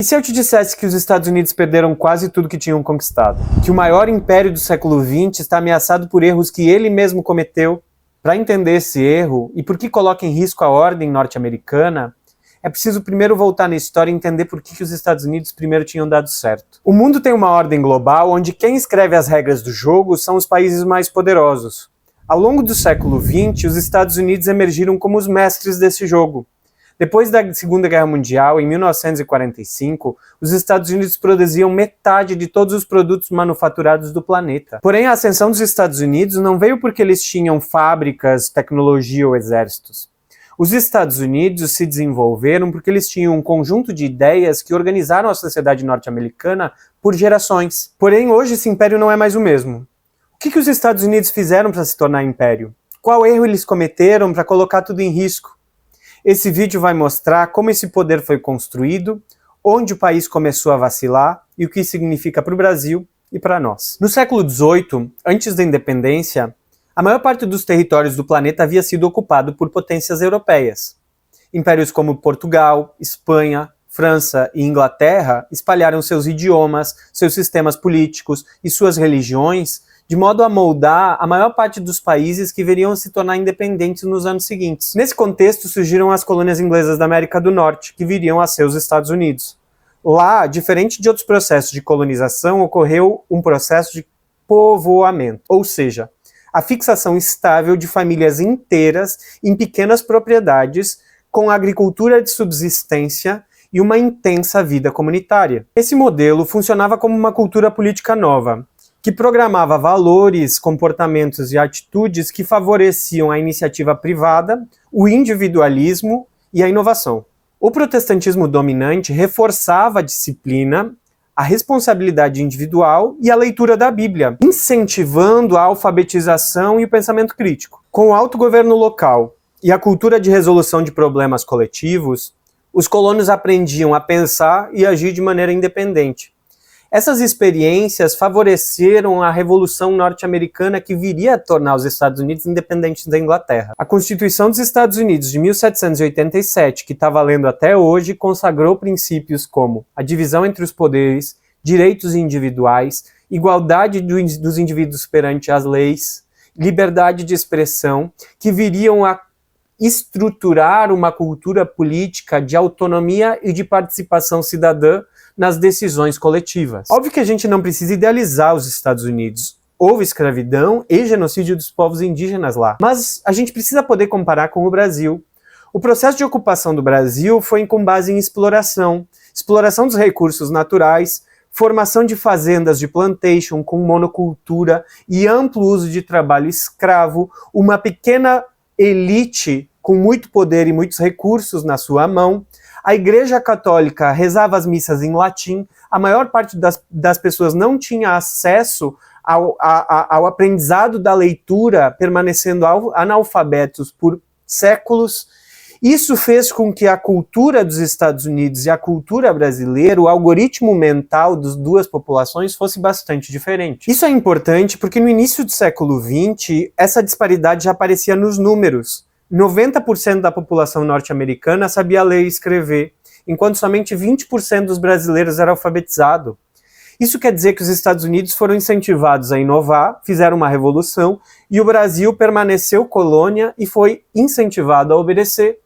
E se eu te dissesse que os Estados Unidos perderam quase tudo que tinham conquistado? Que o maior império do século XX está ameaçado por erros que ele mesmo cometeu? Para entender esse erro e por que coloca em risco a ordem norte-americana, é preciso primeiro voltar na história e entender por que os Estados Unidos primeiro tinham dado certo. O mundo tem uma ordem global onde quem escreve as regras do jogo são os países mais poderosos. Ao longo do século XX, os Estados Unidos emergiram como os mestres desse jogo. Depois da Segunda Guerra Mundial, em 1945, os Estados Unidos produziam metade de todos os produtos manufaturados do planeta. Porém, a ascensão dos Estados Unidos não veio porque eles tinham fábricas, tecnologia ou exércitos. Os Estados Unidos se desenvolveram porque eles tinham um conjunto de ideias que organizaram a sociedade norte-americana por gerações. Porém, hoje esse império não é mais o mesmo. O que os Estados Unidos fizeram para se tornar império? Qual erro eles cometeram para colocar tudo em risco? Esse vídeo vai mostrar como esse poder foi construído, onde o país começou a vacilar e o que isso significa para o Brasil e para nós. No século XVIII, antes da independência, a maior parte dos territórios do planeta havia sido ocupado por potências europeias. Impérios como Portugal, Espanha, França e Inglaterra espalharam seus idiomas, seus sistemas políticos e suas religiões de modo a moldar a maior parte dos países que viriam se tornar independentes nos anos seguintes. Nesse contexto surgiram as colônias inglesas da América do Norte, que viriam a ser os Estados Unidos. Lá, diferente de outros processos de colonização, ocorreu um processo de povoamento, ou seja, a fixação estável de famílias inteiras em pequenas propriedades com agricultura de subsistência e uma intensa vida comunitária. Esse modelo funcionava como uma cultura política nova, que programava valores, comportamentos e atitudes que favoreciam a iniciativa privada, o individualismo e a inovação. O protestantismo dominante reforçava a disciplina, a responsabilidade individual e a leitura da Bíblia, incentivando a alfabetização e o pensamento crítico. Com o autogoverno local e a cultura de resolução de problemas coletivos, os colonos aprendiam a pensar e agir de maneira independente. Essas experiências favoreceram a Revolução Norte-Americana que viria a tornar os Estados Unidos independentes da Inglaterra. A Constituição dos Estados Unidos de 1787, que está valendo até hoje, consagrou princípios como a divisão entre os poderes, direitos individuais, igualdade dos indivíduos perante as leis, liberdade de expressão, que viriam a estruturar uma cultura política de autonomia e de participação cidadã nas decisões coletivas. Óbvio que a gente não precisa idealizar os Estados Unidos. Houve escravidão e genocídio dos povos indígenas lá. Mas a gente precisa poder comparar com o Brasil. O processo de ocupação do Brasil foi com base em exploração dos recursos naturais, formação de fazendas de plantation com monocultura e amplo uso de trabalho escravo, uma pequena elite com muito poder e muitos recursos na sua mão. A Igreja Católica rezava as missas em latim, a maior parte das pessoas não tinha acesso ao aprendizado da leitura, permanecendo analfabetos por séculos. Isso fez com que a cultura dos Estados Unidos e a cultura brasileira, o algoritmo mental das duas populações fosse bastante diferente. Isso é importante porque no início do século XX, essa disparidade já aparecia nos números. 90% da população norte-americana sabia ler e escrever, enquanto somente 20% dos brasileiros era alfabetizado. Isso quer dizer que os Estados Unidos foram incentivados a inovar, fizeram uma revolução, e o Brasil permaneceu colônia e foi incentivado a obedecer.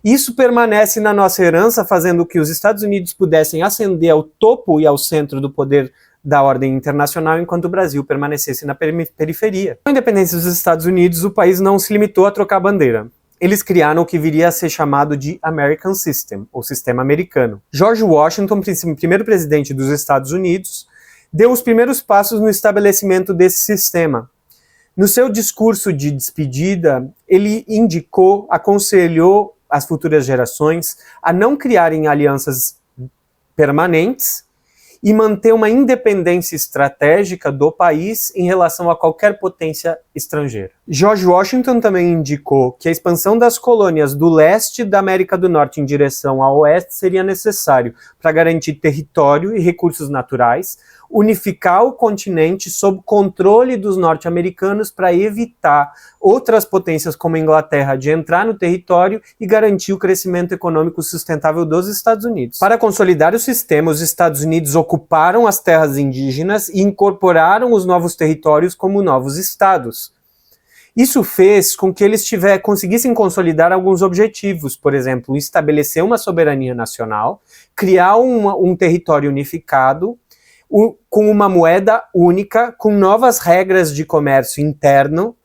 Isso permanece na nossa herança, fazendo que os Estados Unidos pudessem ascender ao topo e ao centro do poder da ordem internacional, enquanto o Brasil permanecesse na periferia. Com a independência dos Estados Unidos, o país não se limitou a trocar bandeira. Eles criaram o que viria a ser chamado de American System, ou Sistema Americano. George Washington, primeiro presidente dos Estados Unidos, deu os primeiros passos no estabelecimento desse sistema. No seu discurso de despedida, ele indicou, aconselhou as futuras gerações a não criarem alianças permanentes e manter uma independência estratégica do país em relação a qualquer potência estrangeira. George Washington também indicou que a expansão das colônias do leste da América do Norte em direção ao oeste seria necessário para garantir território e recursos naturais, unificar o continente sob controle dos norte-americanos para evitar outras potências como a Inglaterra de entrar no território e garantir o crescimento econômico sustentável dos Estados Unidos. Para consolidar o sistema, os Estados Unidos ocuparam as terras indígenas e incorporaram os novos territórios como novos estados. Isso fez com que eles conseguissem consolidar alguns objetivos, por exemplo, estabelecer uma soberania nacional, criar um território unificado, com uma moeda única, com novas regras de comércio interno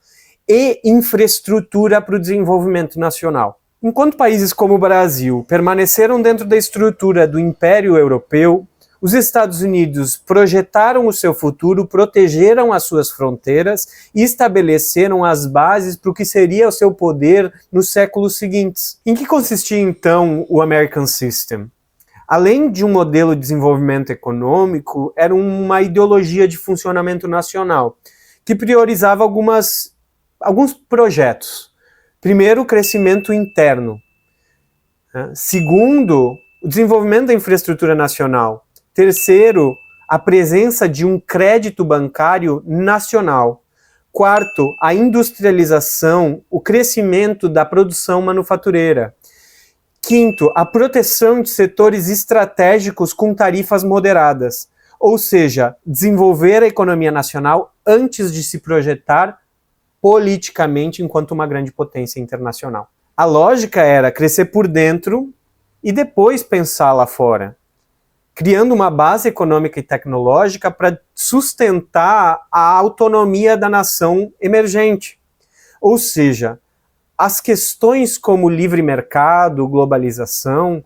e infraestrutura para o desenvolvimento nacional. Enquanto países como o Brasil permaneceram dentro da estrutura do Império Europeu, os Estados Unidos projetaram o seu futuro, protegeram as suas fronteiras e estabeleceram as bases para o que seria o seu poder nos séculos seguintes. Em que consistia então o American System? Além de um modelo de desenvolvimento econômico, era uma ideologia de funcionamento nacional, que priorizava alguns projetos. Primeiro, o crescimento interno. Segundo, o desenvolvimento da infraestrutura nacional. Terceiro, a presença de um crédito bancário nacional. Quarto, a industrialização, o crescimento da produção manufatureira. Quinto, a proteção de setores estratégicos com tarifas moderadas, ou seja, desenvolver a economia nacional antes de se projetar politicamente enquanto uma grande potência internacional. A lógica era crescer por dentro e depois pensar lá fora, criando uma base econômica e tecnológica para sustentar a autonomia da nação emergente. Ou seja, as questões como livre mercado, globalização,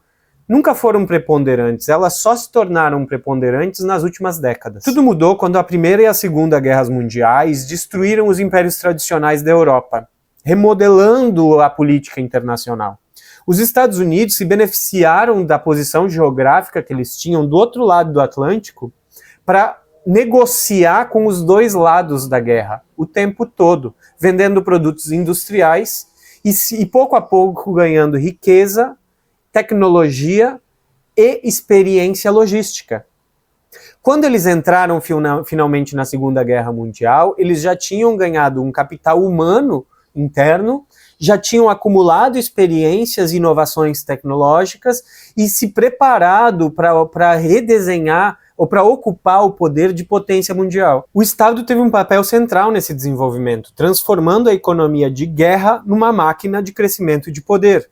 nunca foram preponderantes, elas só se tornaram preponderantes nas últimas décadas. Tudo mudou quando a Primeira e a Segunda Guerras Mundiais destruíram os impérios tradicionais da Europa, remodelando a política internacional. Os Estados Unidos se beneficiaram da posição geográfica que eles tinham do outro lado do Atlântico para negociar com os dois lados da guerra, o tempo todo, vendendo produtos industriais e pouco a pouco ganhando riqueza, tecnologia e experiência logística. Quando eles entraram finalmente na Segunda Guerra Mundial, eles já tinham ganhado um capital humano interno, já tinham acumulado experiências e inovações tecnológicas e se preparado para redesenhar ou para ocupar o poder de potência mundial. O Estado teve um papel central nesse desenvolvimento, transformando a economia de guerra numa máquina de crescimento de poder.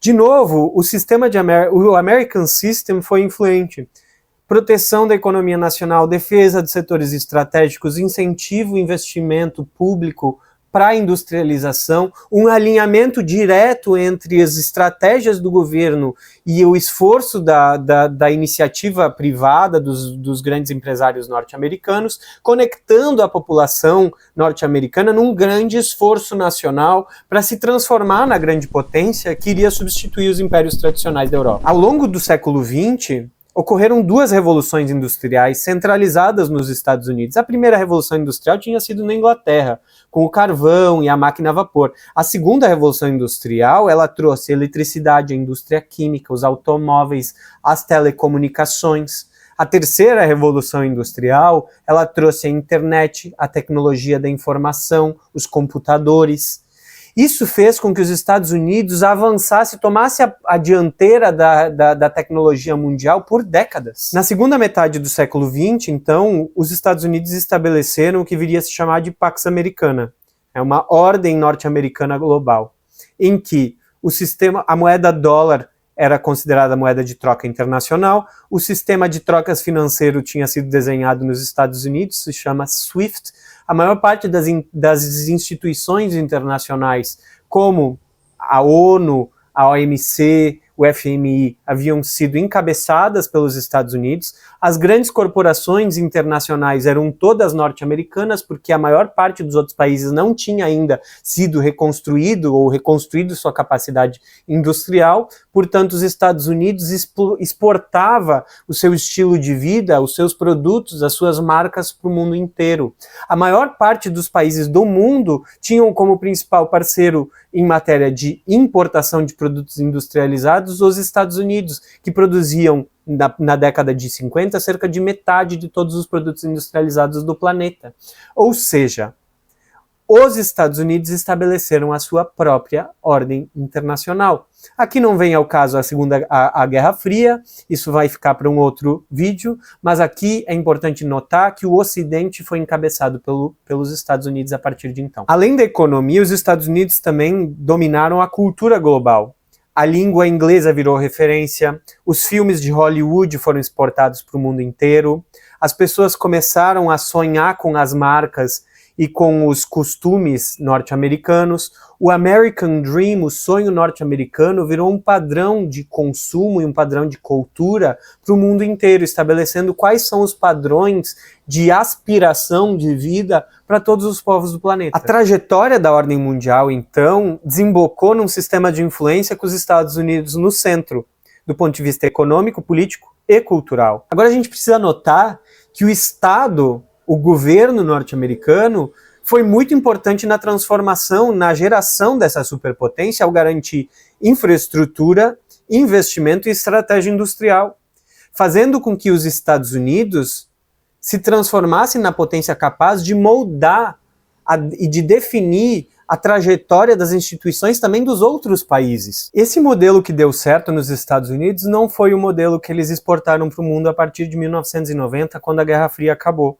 De novo, o American System foi influente. Proteção da economia nacional, defesa de setores estratégicos, incentivo ao investimento público para a industrialização, um alinhamento direto entre as estratégias do governo e o esforço da iniciativa privada dos grandes empresários norte-americanos, conectando a população norte-americana num grande esforço nacional para se transformar na grande potência que iria substituir os impérios tradicionais da Europa. Ao longo do século XX, ocorreram duas revoluções industriais centralizadas nos Estados Unidos. A primeira revolução industrial tinha sido na Inglaterra, com o carvão e a máquina a vapor. A segunda revolução industrial, ela trouxe a eletricidade, a indústria química, os automóveis, as telecomunicações. A terceira revolução industrial, ela trouxe a internet, a tecnologia da informação, os computadores. Isso fez com que os Estados Unidos avançasse, tomasse a dianteira da tecnologia mundial por décadas. Na segunda metade do século XX, então, os Estados Unidos estabeleceram o que viria a se chamar de Pax Americana. É uma ordem norte-americana global, em que a moeda dólar era considerada moeda de troca internacional, o sistema de trocas financeiro tinha sido desenhado nos Estados Unidos, se chama SWIFT. A maior parte das instituições internacionais, como a ONU, a OMC, o FMI, haviam sido encabeçadas pelos Estados Unidos. As grandes corporações internacionais eram todas norte-americanas, porque a maior parte dos outros países não tinha ainda sido reconstruído ou reconstruído sua capacidade industrial. Portanto, os Estados Unidos exportava o seu estilo de vida, os seus produtos, as suas marcas para o mundo inteiro. A maior parte dos países do mundo tinham como principal parceiro em matéria de importação de produtos industrializados os Estados Unidos, que produziam na década de 50 cerca de metade de todos os produtos industrializados do planeta. Ou seja, os Estados Unidos estabeleceram a sua própria ordem internacional. Aqui não vem ao caso a Guerra Fria, isso vai ficar para um outro vídeo, mas aqui é importante notar que o Ocidente foi encabeçado pelos Estados Unidos a partir de então. Além da economia, os Estados Unidos também dominaram a cultura global. A língua inglesa virou referência, os filmes de Hollywood foram exportados para o mundo inteiro, as pessoas começaram a sonhar com as marcas e com os costumes norte-americanos. O American Dream, o sonho norte-americano, virou um padrão de consumo e um padrão de cultura para o mundo inteiro, estabelecendo quais são os padrões de aspiração de vida para todos os povos do planeta. A trajetória da ordem mundial, então, desembocou num sistema de influência com os Estados Unidos no centro, do ponto de vista econômico, político e cultural. Agora a gente precisa notar que o Estado, o governo norte-americano, foi muito importante na transformação, na geração dessa superpotência, ao garantir infraestrutura, investimento e estratégia industrial, fazendo com que os Estados Unidos se transformassem na potência capaz de moldar e de definir a trajetória das instituições também dos outros países. Esse modelo que deu certo nos Estados Unidos não foi o modelo que eles exportaram para o mundo a partir de 1990, quando a Guerra Fria acabou.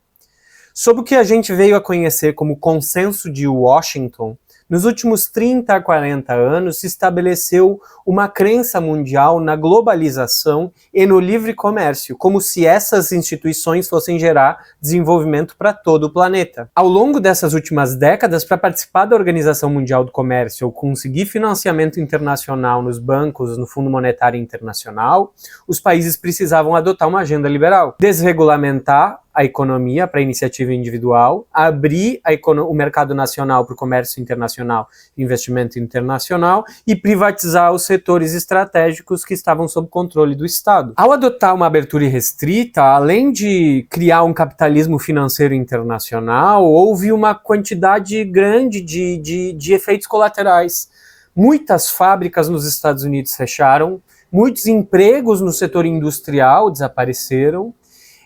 Sob o que a gente veio a conhecer como Consenso de Washington, nos últimos 30 a 40 anos se estabeleceu uma crença mundial na globalização e no livre comércio, como se essas instituições fossem gerar desenvolvimento para todo o planeta. Ao longo dessas últimas décadas, para participar da Organização Mundial do Comércio ou conseguir financiamento internacional nos bancos, no Fundo Monetário Internacional, os países precisavam adotar uma agenda liberal, desregulamentar a economia para a iniciativa individual, abrir o mercado nacional para o comércio internacional e investimento internacional e privatizar os setores estratégicos que estavam sob controle do Estado. Ao adotar uma abertura irrestrita, além de criar um capitalismo financeiro internacional, houve uma quantidade grande de efeitos colaterais. Muitas fábricas nos Estados Unidos fecharam, muitos empregos no setor industrial desapareceram,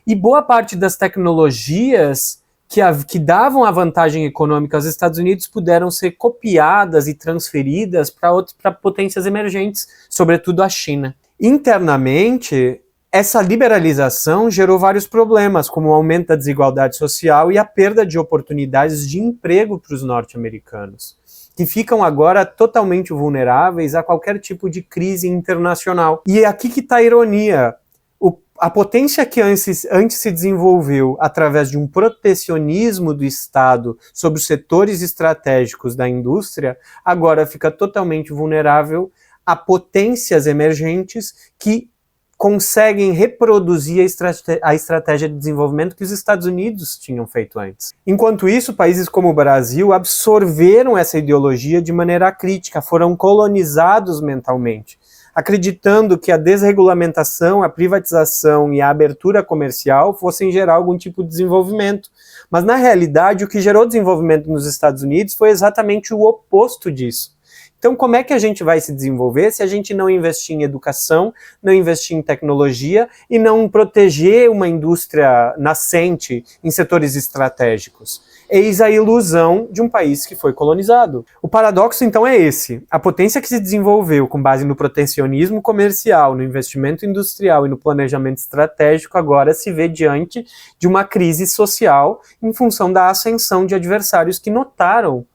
e boa parte das tecnologias que davam a vantagem econômica aos Estados Unidos puderam ser copiadas e transferidas para potências emergentes, sobretudo a China. Internamente, essa liberalização gerou vários problemas, como o aumento da desigualdade social e a perda de oportunidades de emprego para os norte-americanos, que ficam agora totalmente vulneráveis a qualquer tipo de crise internacional. E é aqui que está a ironia. A potência que antes se desenvolveu através de um protecionismo do Estado sobre os setores estratégicos da indústria, agora fica totalmente vulnerável a potências emergentes que conseguem reproduzir a estratégia de desenvolvimento que os Estados Unidos tinham feito antes. Enquanto isso, países como o Brasil absorveram essa ideologia de maneira crítica, foram colonizados mentalmente, acreditando que a desregulamentação, a privatização e a abertura comercial fossem gerar algum tipo de desenvolvimento. Mas, na realidade, o que gerou desenvolvimento nos Estados Unidos foi exatamente o oposto disso. Então, como é que a gente vai se desenvolver se a gente não investir em educação, não investir em tecnologia e não proteger uma indústria nascente em setores estratégicos? Eis a ilusão de um país que foi colonizado. O paradoxo, então, é esse. A potência que se desenvolveu com base no protecionismo comercial, no investimento industrial e no planejamento estratégico, agora se vê diante de uma crise social em função da ascensão de adversários que notaram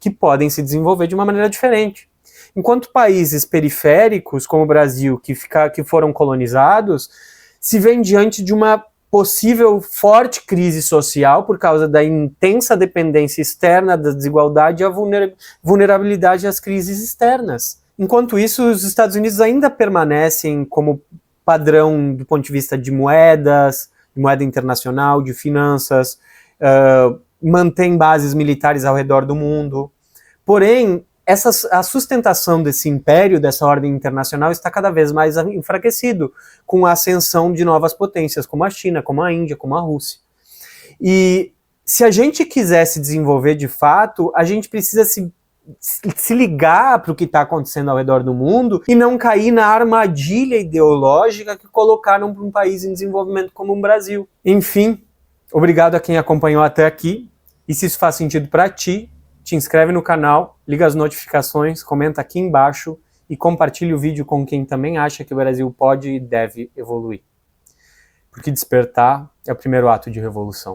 que podem se desenvolver de uma maneira diferente. Enquanto países periféricos, como o Brasil, que foram colonizados, se veem diante de uma possível forte crise social por causa da intensa dependência externa da desigualdade e a vulnerabilidade às crises externas. Enquanto isso, os Estados Unidos ainda permanecem como padrão do ponto de vista de moedas, de moeda internacional, de finanças, mantém bases militares ao redor do mundo. Porém, a sustentação desse império, dessa ordem internacional, está cada vez mais enfraquecido, com a ascensão de novas potências, como a China, como a Índia, como a Rússia. E se a gente quiser se desenvolver de fato, a gente precisa se ligar para o que está acontecendo ao redor do mundo e não cair na armadilha ideológica que colocaram para um país em desenvolvimento como o Brasil. Enfim, obrigado a quem acompanhou até aqui. E se isso faz sentido para ti, te inscreve no canal, liga as notificações, comenta aqui embaixo e compartilha o vídeo com quem também acha que o Brasil pode e deve evoluir. Porque despertar é o primeiro ato de revolução.